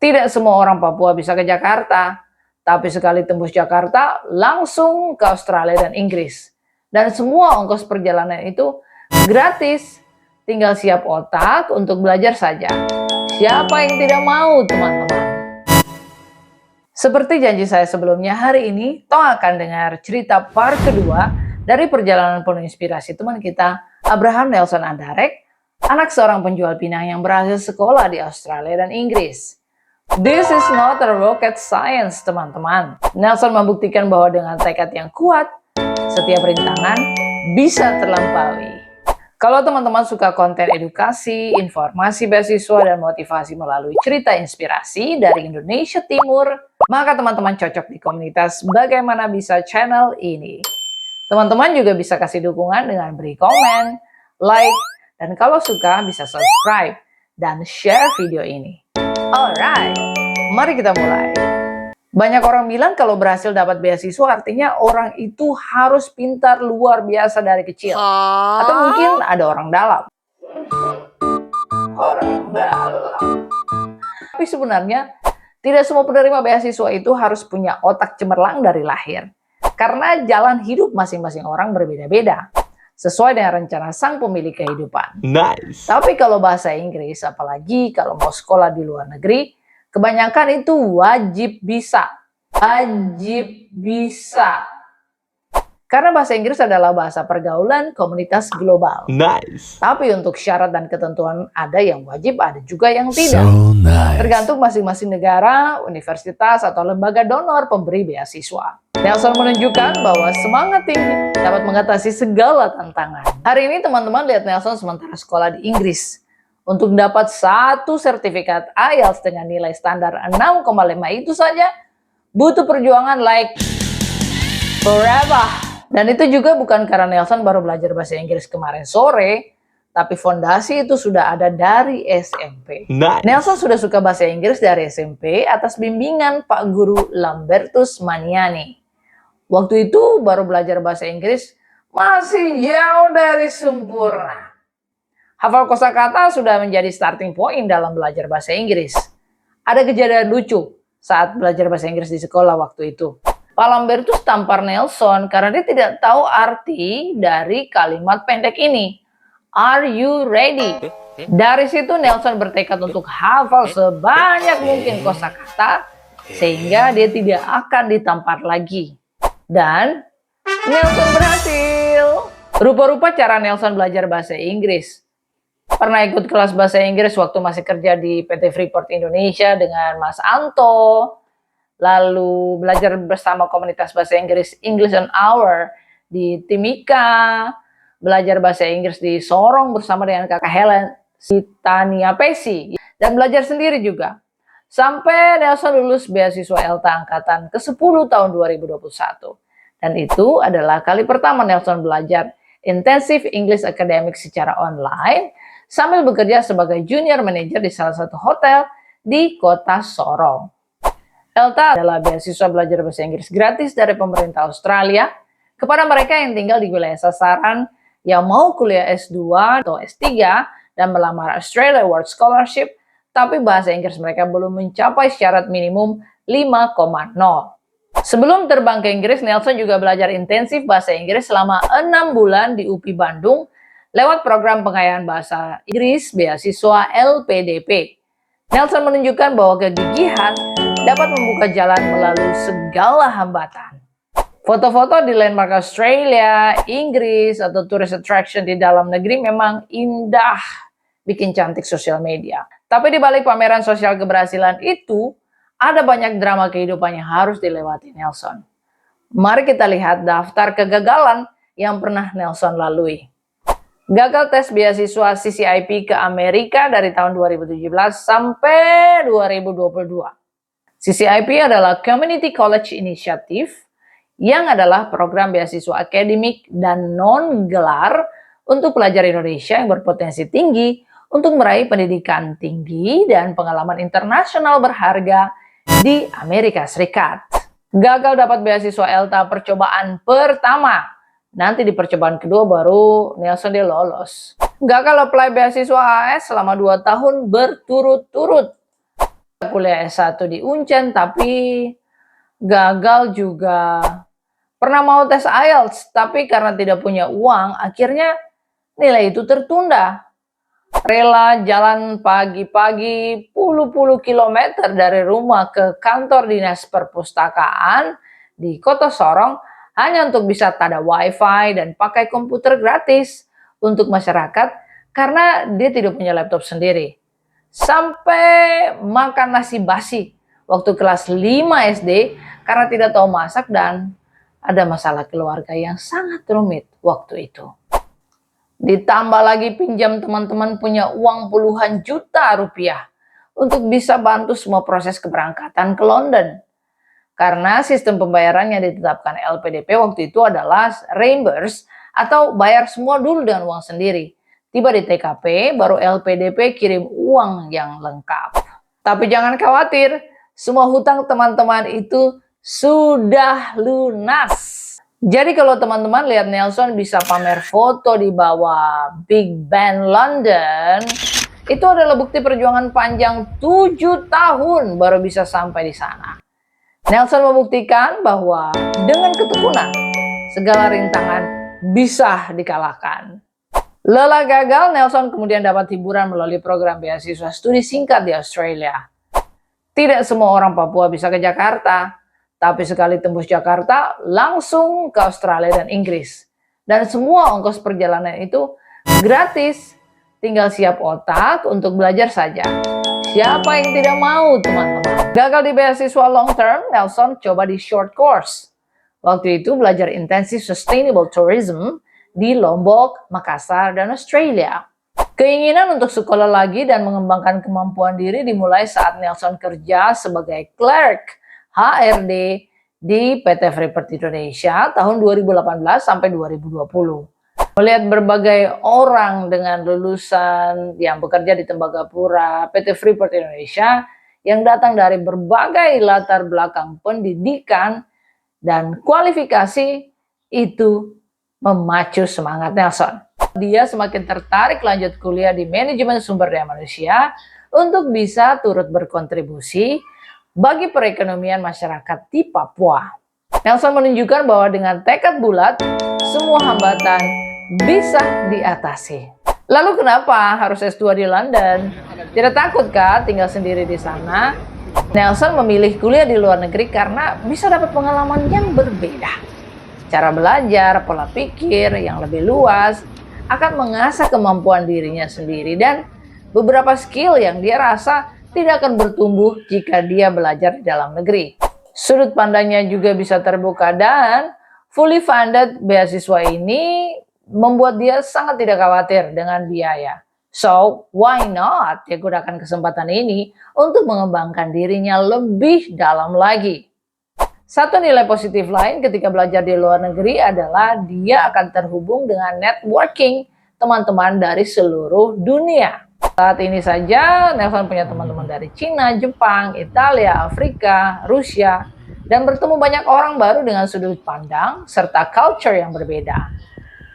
Tidak semua orang Papua bisa ke Jakarta, tapi sekali tembus Jakarta, langsung ke Australia dan Inggris. Dan semua ongkos perjalanan itu gratis. Tinggal siap otak untuk belajar saja. Siapa yang tidak mau, teman-teman? Seperti janji saya sebelumnya, hari ini Toh akan dengar cerita part kedua dari perjalanan penuh inspirasi teman kita, Abraham Nelson Andarek, anak seorang penjual pinang yang berhasil sekolah di Australia dan Inggris. This is not a rocket science, teman-teman. Nelson membuktikan bahwa dengan tekad yang kuat, setiap rintangan bisa terlampaui. Kalau teman-teman suka konten edukasi, informasi beasiswa, dan motivasi melalui cerita inspirasi dari Indonesia Timur, maka teman-teman cocok di komunitas Bagaimana Bisa channel ini. Teman-teman juga bisa kasih dukungan dengan beri komen, like, dan kalau suka bisa subscribe dan share video ini. Alright, mari kita mulai. Banyak orang bilang kalau berhasil dapat beasiswa artinya orang itu harus pintar luar biasa dari kecil. Atau mungkin ada orang dalam. Orang dalam. Tapi sebenarnya tidak semua penerima beasiswa itu harus punya otak cemerlang dari lahir. Karena jalan hidup masing-masing orang berbeda-beda. Sesuai dengan rencana sang pemilik kehidupan. Nice. Tapi kalau bahasa Inggris, apalagi kalau mau sekolah di luar negeri, kebanyakan itu wajib bisa. Wajib bisa. Karena bahasa Inggris adalah bahasa pergaulan komunitas global. Nice. Tapi untuk syarat dan ketentuan ada yang wajib, ada juga yang tidak. So nice. Tergantung masing-masing negara, universitas, atau lembaga donor pemberi beasiswa. Nelson menunjukkan bahwa semangat tinggi dapat mengatasi segala tantangan. Hari ini teman-teman lihat Nelson sementara sekolah di Inggris. Untuk dapat satu sertifikat IELTS dengan nilai standar 6,5 itu saja butuh perjuangan like forever. Dan itu juga bukan karena Nelson baru belajar bahasa Inggris kemarin sore, tapi fondasi itu sudah ada dari SMP. Nice. Nelson sudah suka bahasa Inggris dari SMP atas bimbingan Pak Guru Lambertus Maniani. Waktu itu baru belajar bahasa Inggris masih jauh dari sempurna. Hafal kosakata sudah menjadi starting point dalam belajar bahasa Inggris. Ada kejadian lucu saat belajar bahasa Inggris di sekolah waktu itu. Pak Lambertus tampar Nelson karena dia tidak tahu arti dari kalimat pendek ini. Are you ready? Dari situ Nelson bertekad untuk hafal sebanyak mungkin kosakata sehingga dia tidak akan ditampar lagi. Dan Nelson berhasil. Rupa-rupa cara Nelson belajar bahasa Inggris. Pernah ikut kelas bahasa Inggris waktu masih kerja di PT Freeport Indonesia dengan Mas Anto. Lalu belajar bersama komunitas bahasa Inggris English on Hour di Timika. Belajar bahasa Inggris di Sorong bersama dengan kakak Helen Sitania Pesi. Dan belajar sendiri juga. Sampai Nelson lulus beasiswa ELTA angkatan ke-10 tahun 2021. Dan itu adalah kali pertama Nelson belajar Intensive English Academic secara online sambil bekerja sebagai junior manager di salah satu hotel di kota Sorong. ELTA adalah beasiswa belajar bahasa Inggris gratis dari pemerintah Australia kepada mereka yang tinggal di wilayah sasaran yang mau kuliah S2 atau S3 dan melamar Australia World Scholarship, tapi bahasa Inggris mereka belum mencapai syarat minimum 5,0. Sebelum terbang ke Inggris, Nelson juga belajar intensif bahasa Inggris selama 6 bulan di UPI Bandung lewat program pengayaan bahasa Inggris beasiswa LPDP. Nelson menunjukkan bahwa kegigihan dapat membuka jalan melalui segala hambatan. Foto-foto di landmark Australia, Inggris, atau tourist attraction di dalam negeri memang indah, bikin cantik sosial media. Tapi di balik pameran sosial keberhasilan itu, ada banyak drama kehidupan yang harus dilewati Nelson. Mari kita lihat daftar kegagalan yang pernah Nelson lalui. Gagal tes beasiswa CCIP ke Amerika dari tahun 2017 sampai 2022. CCIP adalah Community College Initiative yang adalah program beasiswa akademik dan non-gelar untuk pelajar Indonesia yang berpotensi tinggi untuk meraih pendidikan tinggi dan pengalaman internasional berharga di Amerika Serikat. Gagal dapat beasiswa ELTA percobaan pertama. Nanti di percobaan kedua baru Nelson dia lolos. Gagal apply beasiswa AS selama 2 tahun berturut-turut. kuliah S1 di Uncen tapi gagal juga. Pernah mau tes IELTS tapi karena tidak punya uang akhirnya nilai itu tertunda. Rela jalan pagi-pagi puluh-puluh kilometer dari rumah ke kantor dinas perpustakaan di Kota Sorong hanya untuk bisa tada wifi dan pakai komputer gratis untuk masyarakat karena dia tidak punya laptop sendiri. Sampai makan nasi basi waktu kelas 5 SD karena tidak tahu masak dan ada masalah keluarga yang sangat rumit waktu itu. Ditambah lagi pinjam teman-teman punya uang puluhan juta rupiah untuk bisa bantu semua proses keberangkatan ke London. Karena sistem pembayaran yang ditetapkan LPDP waktu itu adalah reimburse atau bayar semua dulu dengan uang sendiri. Tiba di TKP, baru LPDP kirim uang yang lengkap. Tapi jangan khawatir, semua hutang teman-teman itu sudah lunas. Jadi kalau teman-teman lihat Nelson bisa pamer foto di bawah Big Ben London, itu adalah bukti perjuangan panjang 7 tahun baru bisa sampai di sana. Nelson membuktikan bahwa dengan ketekunan, segala rintangan bisa dikalahkan. Lelah gagal, Nelson kemudian dapat hiburan melalui program beasiswa studi singkat di Australia. Tidak semua orang Papua bisa ke Jakarta, tapi sekali tembus Jakarta, langsung ke Australia dan Inggris. Dan semua ongkos perjalanan itu gratis, tinggal siap otak untuk belajar saja. Siapa yang tidak mau, teman-teman? Gagal di beasiswa long term, Nelson coba di short course. Waktu itu belajar intensif sustainable tourism di Lombok, Makassar, dan Australia. Keinginan untuk sekolah lagi dan mengembangkan kemampuan diri dimulai saat Nelson kerja sebagai clerk HRD di PT Freeport Indonesia tahun 2018 sampai 2020. Melihat berbagai orang dengan lulusan yang bekerja di Tembagapura, PT Freeport Indonesia yang datang dari berbagai latar belakang pendidikan dan kualifikasi itu memacu semangat Nelson. Dia semakin tertarik lanjut kuliah di manajemen sumber daya manusia untuk bisa turut berkontribusi bagi perekonomian masyarakat di Papua. Nelson menunjukkan bahwa dengan tekad bulat, semua hambatan bisa diatasi. Lalu kenapa harus S2 di London? Tidak takutkah tinggal sendiri di sana? Nelson memilih kuliah di luar negeri karena bisa dapat pengalaman yang berbeda. Cara belajar, pola pikir yang lebih luas akan mengasah kemampuan dirinya sendiri dan beberapa skill yang dia rasa tidak akan bertumbuh jika dia belajar di dalam negeri. Sudut pandangnya juga bisa terbuka dan fully funded beasiswa ini membuat dia sangat tidak khawatir dengan biaya. So, why not dia gunakan kesempatan ini untuk mengembangkan dirinya lebih dalam lagi. Satu nilai positif lain ketika belajar di luar negeri adalah dia akan terhubung dengan networking teman-teman dari seluruh dunia. Saat ini saja Nelson punya teman-teman dari Cina, Jepang, Italia, Afrika, Rusia, dan bertemu banyak orang baru dengan sudut pandang serta culture yang berbeda.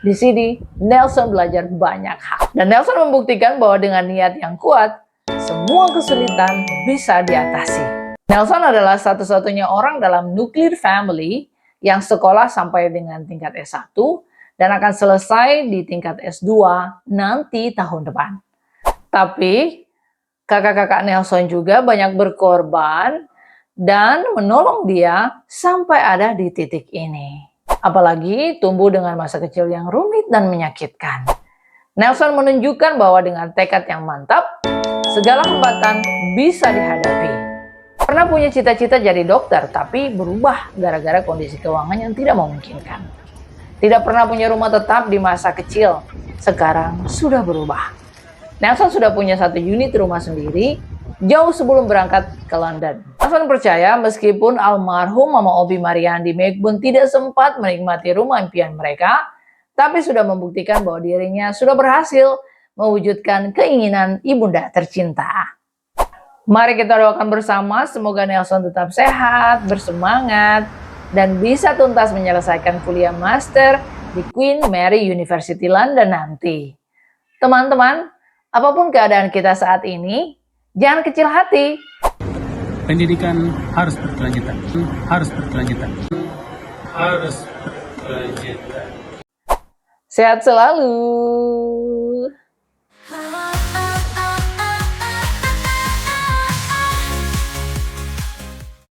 Di sini Nelson belajar banyak hal. Dan Nelson membuktikan bahwa dengan niat yang kuat, semua kesulitan bisa diatasi. Nelson adalah satu-satunya orang dalam nuclear family yang sekolah sampai dengan tingkat S1 dan akan selesai di tingkat S2 nanti tahun depan. Tapi kakak-kakak Nelson juga banyak berkorban dan menolong dia sampai ada di titik ini. Apalagi tumbuh dengan masa kecil yang rumit dan menyakitkan. Nelson menunjukkan bahwa dengan tekad yang mantap, segala hambatan bisa dihadapi. Pernah punya cita-cita jadi dokter, tapi berubah gara-gara kondisi keuangan yang tidak memungkinkan. Tidak pernah punya rumah tetap di masa kecil, sekarang sudah berubah. Nelson sudah punya satu unit rumah sendiri, jauh sebelum berangkat ke London. Nelson percaya meskipun almarhum Mama Obi Marian di Melbourne tidak sempat menikmati rumah impian mereka, tapi sudah membuktikan bahwa dirinya sudah berhasil mewujudkan keinginan ibunda tercinta. Mari kita doakan bersama, semoga Nelson tetap sehat, bersemangat, dan bisa tuntas menyelesaikan kuliah master di Queen Mary University London nanti. Teman-teman, apapun keadaan kita saat ini, jangan kecil hati. Pendidikan harus berkelanjutan. Harus berkelanjutan. Harus berkelanjutan. Sehat selalu.